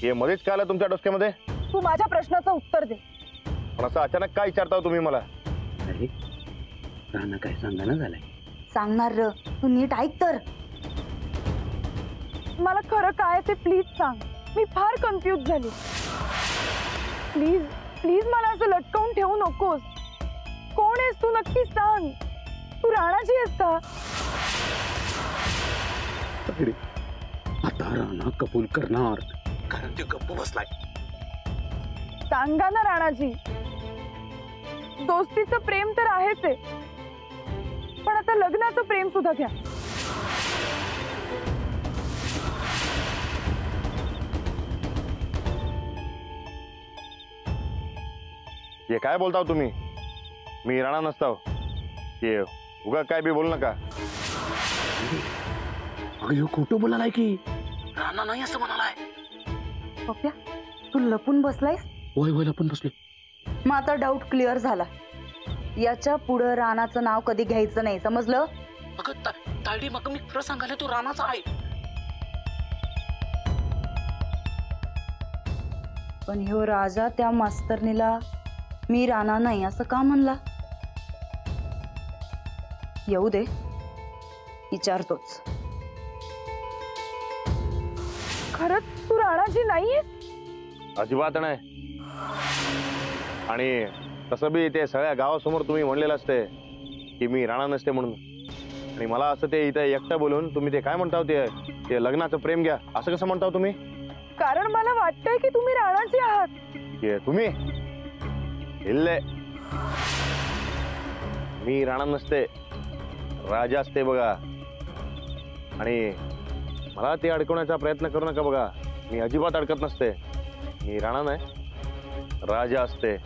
हे मध्येच काय आलं तुमच्या डोक्यामध्ये? तू माझ्या प्रश्नाचं उत्तर दे. पण असं अचानक काय विचारता तुम्ही मला? अरे राणा काय सांगाना झालाय? सांगणार र, तू नीट ऐक तर. मला खरं काय ते प्लीज सांग. मी फार कन्फ्यूज झाली. प्लीज प्लीज मला असं लटकवून ठेवू नकोस. कोण आहेस तू नक्की सांग. तू राणाची आहेस का? आता राणा कबूल करणार कारण ते गप्प बसलाय. सांगा ना राणाजी. दोस्तीचं प्रेम तर आहेच आहे, पण आता लग्नाचं प्रेम सुद्धा घ्या. हे काय बोलताव तुम्ही? मी राणा नसताव. हे उगा काय बी बोलू नका. अयो खोटं बोलालाय की राणा नाही असं म्हणालाय. पप्प्या तू लपून बसलायस? वय वय लपून बसले. मग आता डाऊट क्लिअर झाला. याच्या पुढे राणाचं नाव कधी घ्यायचं नाही, समजलं? अगं तायडी मग मी खरं सांगायला तू राणाचा आहे. पण ह्यो राजा त्या मास्तरनीला मी राणा नाही असं का म्हणला? येऊ दे, विचारतोच. खरंच तू राणाजी नाहीये? अजिबात नाही. आणि तसं बी ते सगळ्या गावासमोर तुम्ही म्हणलेलं असते की मी राणा नसते म्हणून. आणि मला असं ते इथे एकटं बोलून तुम्ही ते काय म्हणताव ते लग्नाचं प्रेम घ्या असं कसं म्हणताव तुम्ही? कारण मला वाटतंय की तुम्ही राणाजी आहात. हे तुम्ही इल्ले. मी राणा नसते, राजा असते बघा. आणि मला ते अडकवण्याचा प्रयत्न करू नका बघा. मी अजिबात अडकत नसते. मी राणा नाही, राजा असते.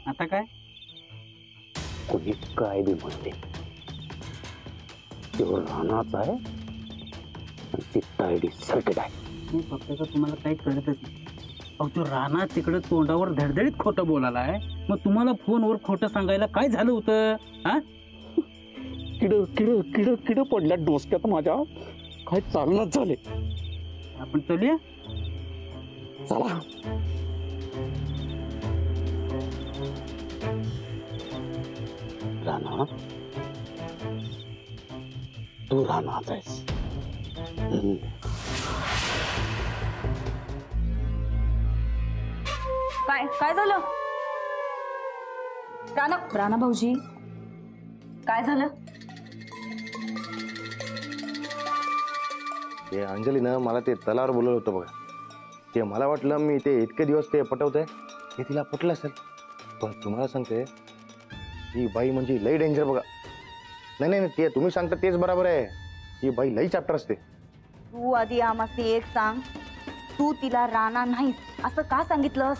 आता काय कोणी काय बी म्हणते तो राणाच आहे आणि ती तायडी सर्किट आहे. फक्त तुम्हाला काही कळतच नाही. अहो तो राणा तिकडे तोंडावर धडधडीत खोटं बोलायलाय. मग तुम्हाला फोनवर खोटं सांगायला काय झालं होतं? हा किड किड किड किड पडल्या डोसक्यात माझ्या. काय चालणंच झाले. आपण चलूया. चला. राणा तू राणाच आहेस. काय झालं? राणा भाऊजी काय झालं? ते अंजलीनं मला ते तलावर बोलवलं होतं बघा. ते मला वाटलं मी ते इतके दिवस ते पटवतंय हे तिला पटलं असेल. पण तुम्हाला सांगते ही बाई म्हणजे लई डेंजर बघा. नाही नाही ते तुम्ही सांगता तेच बरोबर आहे. ही बाई लई चॅप्टर असते. तू आधी आम्हाला एक सांग, तू तिला राणा नाहीस असं का सांगितलंस?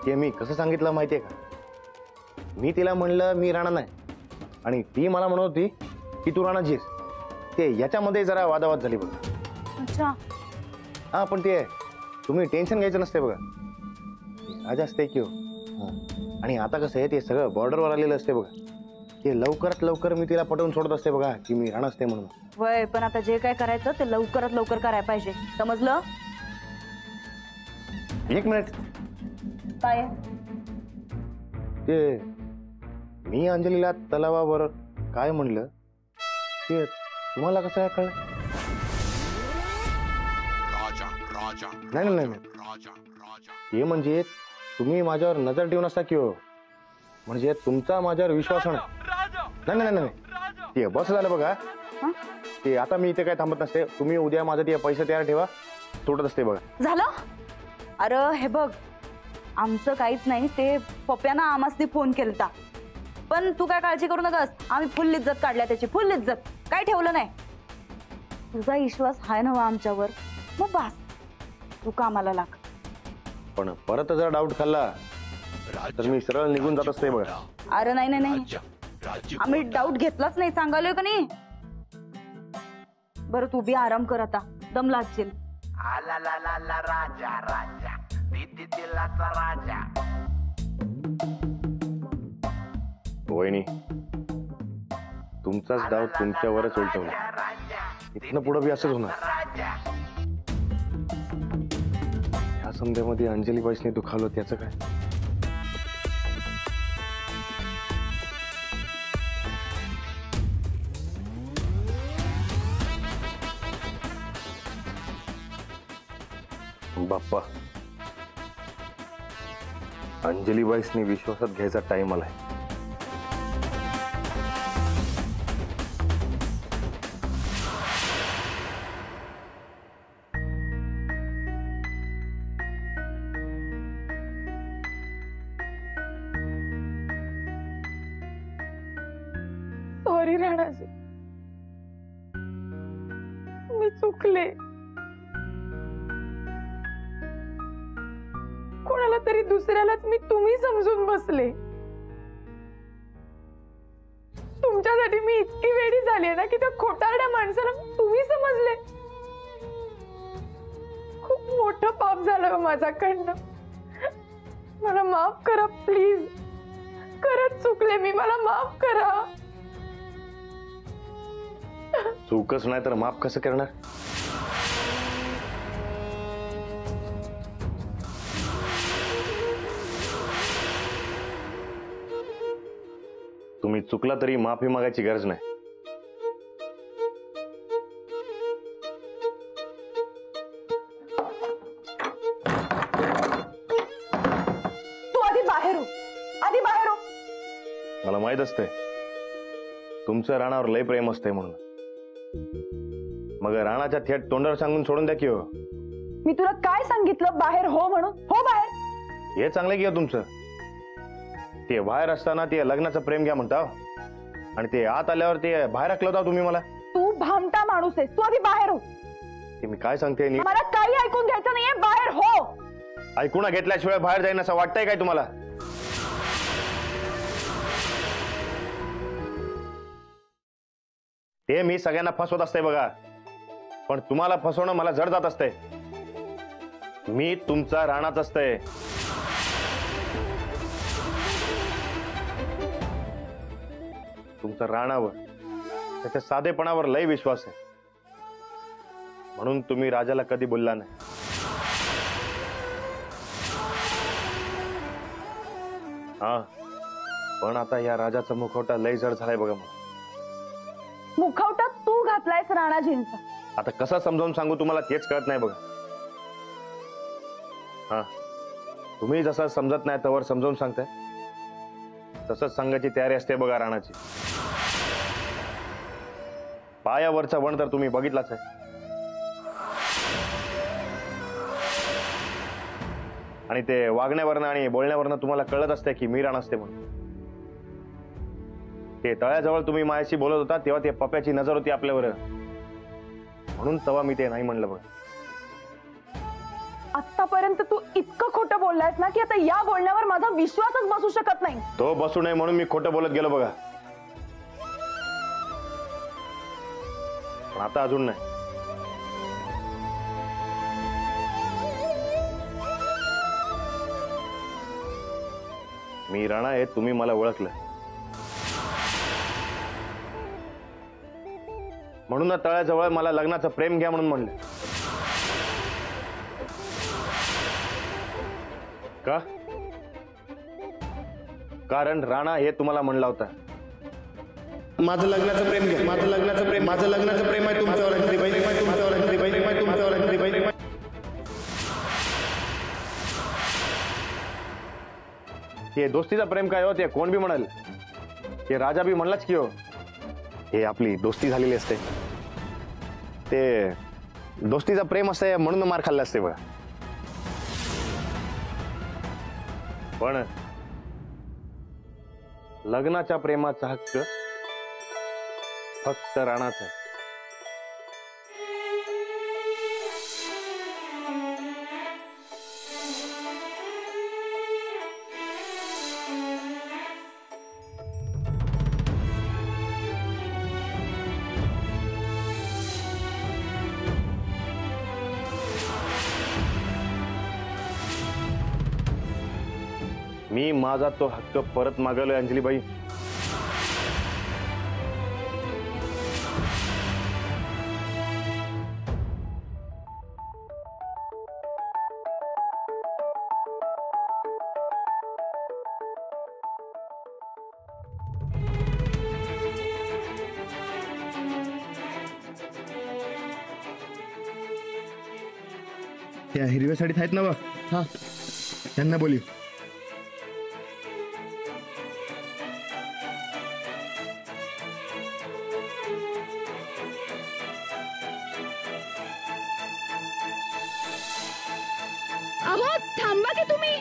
ते मी कसं सांगितलं माहितीये का? मी तिला म्हणलं मी राणा नाही आणि ती मला म्हणत होती की तू राणाची आहेस. ते याच्यामध्ये जरा वादावाद झाली बघा. अच्छा. हा पण ते तुम्ही टेन्शन घ्यायचं नसते बघा. राजा असते की हो. आणि आता कसं आहे ते सगळं बॉर्डरवर आलेलं असते बघा. ते लवकरात लवकर मी तिला पटवून सोडत असते बघा की मी राणा असते म्हणून. वय पण आता जे काय करायचं ते लवकरात लवकर करायला पाहिजे, समजलं? एक मिनिट. काय? ते मी अंजलीला तलावावर काय म्हणलं ते तुम्हाला कसं काय कळलं? नाही नाही नाही ते म्हणजे तुम्ही माझ्यावर नजर ठेवून असता की हो. म्हणजे तुमचा माझ्यावर विश्वास नाही नाही नाही ते बस झालं बघा. ते आता मी इथे काय थांबत नसते. तुम्ही उद्या माझं ते पैसे तयार ठेवा, तोडत असते बघा. झालं? अरे हे बघ आमचं काहीच नाही. ते पप्प्यानं आमासनी फोन केलता. पण तू काय काळजी करू नकस. आम्ही फुल इज्जत काढल्या त्याची, फुल इज्जत. काय ठेवलं नाही. तुझा विश्वास आहे ना आमच्यावर, मग बस तू कामाला लाग. पण परत जर डाऊट खाल्ला तर मी सरळ निघून जात असते बघा. अरे नाही नाही नाही, आम्ही डाऊट घेतलाच नाही, सांगालोय का नाही. बरं तू बी आराम कर आता, दम लागशील. आला ला ला ला राजा राजा दीदी दिलाचा राजा. वहिनी, तुमचाच डाव तुमच्यावरच उलटवला. इथनं पुढं बी असंच होणार. ह्या समध्यामध्ये अंजली बाईसने दुखावलं त्याचं काय? बाप्पा, अंजली बाईसने विश्वासात घ्यायचा टाइम आलाय. सॉरी राणाजी, मी चुकले. कोणाला तरी दुसऱ्यालाच मी तुम्ही समजून बसले. तुमच्यासाठी मी इतकी वेडी झाली ना की त्या खोटारड्या माणसाला तुम्ही समजले. खूप मोठं पाप झालं माझ्याकडनं. मला माफ करा प्लीज. खरंच चुकले मी, मला माफ करा. चूकच नाही तर माफ कसं करणार? तुम्ही चुकला तरी माफी मागायची गरज नाही. तू आधी बाहेर हो, आधी बाहेर हो. मला माहित असते तुमचं राणावर लय प्रेम असते म्हणून. मग राणाच्या थेट तोंडावर सांगून सोडून द्या की हो. मी तुला काय सांगितलं बाहेर हो म्हणून? हो बाहेर. हे चांगलं की हो तुमचं. ते बाहेर असताना ते लग्नाचं प्रेम घ्या म्हणता आणि ते आत आल्यावर ते बाहेर हाकलं होता तुम्ही मला. तू भामटा माणूस आहेस. तू आधी बाहेर हो. ते मी काय सांगते नी? मला काही ऐकून घ्यायचं नाहीये. बाहेर हो. ऐकून घेतल्याशिवाय बाहेर जाईन असं वाटतंय काय तुम्हाला? ते मी सगळ्यांना फसवत असते बघा, पण तुम्हाला फसवणं मला जड जात असते. मी तुमचा राणाच असते. तुमचा राणावर, त्याच्या साधेपणावर लय विश्वास आहे म्हणून तुम्ही राजाला कधी बोलला नाही. हा, पण आता या राजाचा मुखवटा लय जड झालाय बघा मला. मुखवटा तू घातलायस राणाजींचा. आता कसं समजावून सांगू तुम्हाला तेच कळत नाही बघा. हा, तुम्ही जसं समजत नाही त्यावर समजावून सांगताय तसंच सांगायची तयारी असते बघा राणाची. पायावरचा वण तर तुम्ही बघितलाच आहे. आणि ते वागण्यावरनं आणि बोलण्यावरनं तुम्हाला कळत असते की मी राणा असते म्हणून. ते तळ्याजवळ तुम्ही माझ्याशी बोलत होता तेव्हा ते पप्याची नजर होती आपल्यावर, म्हणून तेव्हा मी ते नाही म्हणलं बघ. आतापर्यंत तू इतकं खोटं बोललायस ना की आता या बोलण्यावर माझा विश्वासच बसू शकत नाही. तो बसू नये म्हणून मी खोटं बोलत गेलो बघा, पण आता अजून नाही. मी राणा आहे, तुम्ही मला ओळखलं म्हणून तळ्याजवळ मला लग्नाचं प्रेम घ्या म्हणून म्हणलं का? कारण राणा हे तुम्हाला म्हणला होता माझं लग्नाचं प्रेम घ्या, माझं लग्नाचं प्रेम, माझं लग्नाचं प्रेम आहे तुमच्यावर, तुमच्यावर. हे दोस्तीचा प्रेम काय हो? ते कोण बी म्हणाल, ते राजा बी म्हणलाच की हो. हे आपली दोस्ती झालेली असते, ते दोस्तीचा प्रेम असते म्हणून मार खाल्ला असते बघा. पण लग्नाच्या प्रेमाचा हक्क फक्त राणाचा आहे. मी माझा तो हक्क परत मागवलोय अंजलीबाई. त्या हिरव्या साडीत आहेत ना बा? हा, त्यांना बोलू. अहो थांबा की तुम्ही.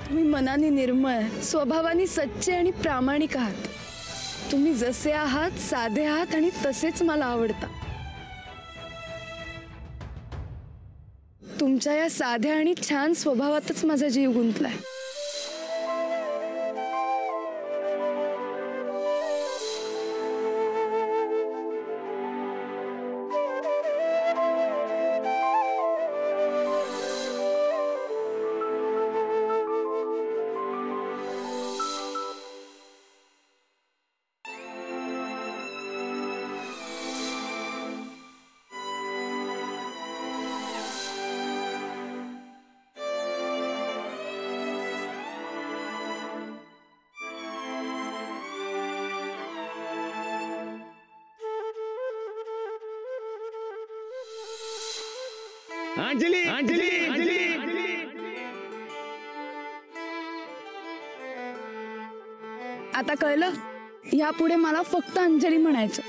तुम्ही मनाने निर्मळ, स्वभावाने सच्चे आणि प्रामाणिक आहात. तुम्ही जसे आहात, साधे आहात आणि तसेच मला आवडता. तुमच्या या साध्या आणि छान स्वभावातच माझा जीव गुंतलाय. अंजली, अंजली, अंजली. आता कळलं? यापुढे मला फक्त अंजली म्हणायचं.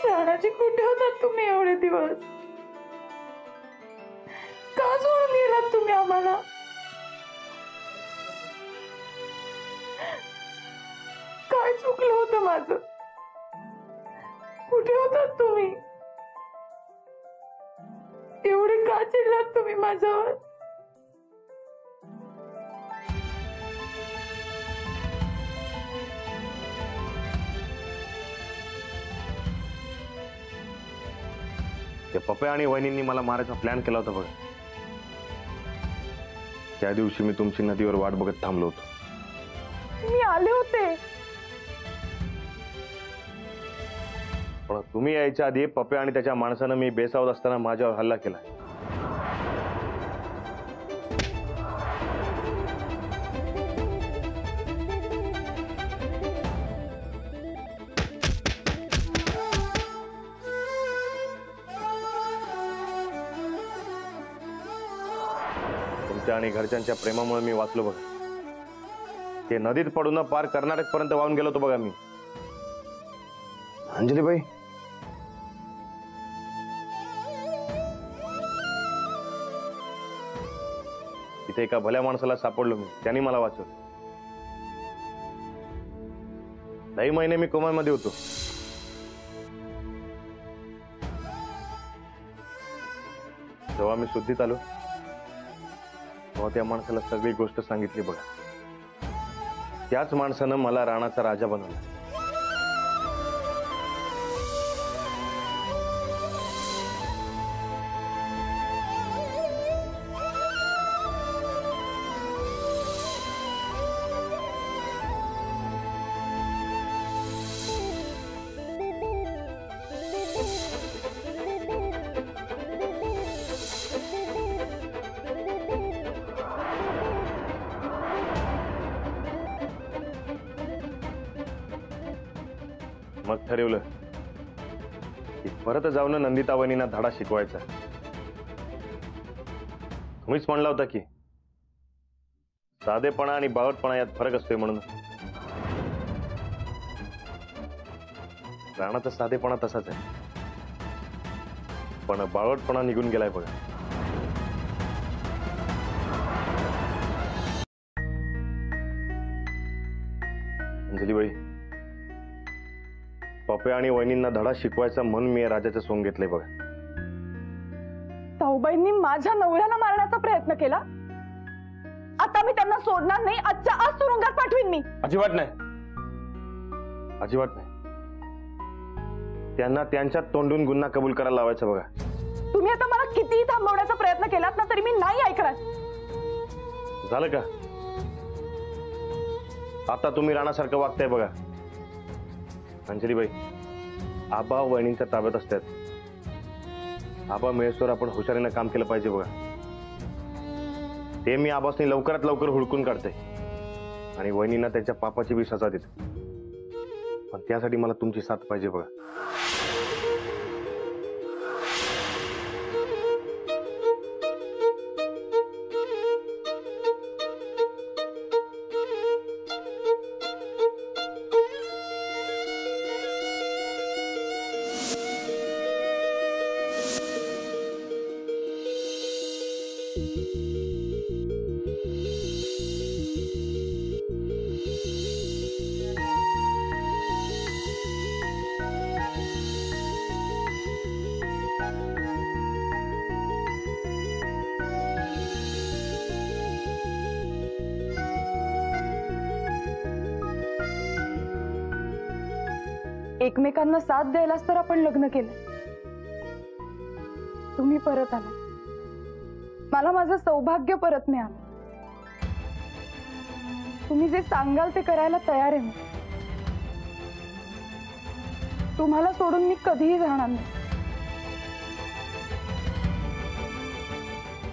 राणाजी, कुठे होतात तुम्ही एवढे दिवस? का सोडून गेलात तुम्ही आम्हाला? काय चुकलं होतं माझं? कुठे होतात तुम्ही? एवढे का चिडलात तुम्ही माझ्यावर? त्या पप्या आणि वहिनींनी मला मारायचा प्लॅन केला होता बघा. त्या दिवशी मी तुमची नदीवर वाट बघत थांबलो होतो. मी आले होते, पण तुम्ही यायच्या आधी पप्या आणि त्याच्या माणसानं मी बेसावत असताना माझ्यावर हल्ला केला. तुमच्या आणि घरच्यांच्या प्रेमामुळे मी वाचलो बघा. ते नदीत पडून पार कर्नाटक पर्यंत वाहून गेलो होतो बघा मी. अंजलीबाई, तिथे एका भल्या माणसाला सापडलो मी, त्यांनी मला वाचवलं. 9 महिने मी कोमामध्ये होतो. जेव्हा मी शुद्धीत आलो तेव्हा त्या माणसाला सगळी गोष्ट सांगितली बघा. त्याच माणसानं मला राणाचा राजा बनवला. मग ठरवलं की परत जाऊन नंदितावनींना धडा शिकवायचा. तुम्हीच म्हणला होता की साधेपणा आणि बावटपणा यात फरक असतोय म्हणून. राणाचा साधेपणा तसाच आहे, पण बावटपणा निघून गेलाय बघा. अंजलीबाई, पप्या आणि वहिनींना धडा शिकवायचा म्हणून मी या राजाचं सोंग घेतलंय बघा. ताऊबाईंनी माझ्या नवऱ्याला मारण्याचा प्रयत्न केला. आता मी त्यांना सोडणार नाही. आजच्या आज तुरुंगात पाठवीन मी. अजिबात नाही, अजिबात नाही. त्यांना त्यांच्यात तोंडून गुन्हा कबूल करायला लावायचा बघा. तुम्ही आता मला कितीही थांबवण्याचा प्रयत्न केलात ना तरी मी नाही ऐकणार. झालं का? आता तुम्ही राणासारखं वागताय बघा. अंजलीबाई, आबा वहिनींच्या ताब्यात असतात. आबा मिळेसवर आपण हुशारीनं काम केलं पाहिजे बघा. ते मी आबासनी लवकरात लवकर हुडकून काढते आणि वहिनींना त्यांच्या पापाची बी सजा देते. पण त्यासाठी मला तुमची साथ पाहिजे बघा. एकमेकांना साथ द्यायलाच तर आपण लग्न केलं. तुम्ही परत आला, मला माझं सौभाग्य परत मिळालं. तुम्ही जे सांगाल ते करायला तयार आहे मी. तुम्हाला सोडून मी कधीही जाणार नाही.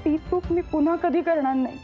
ती चूक मी पुन्हा कधी करणार नाही.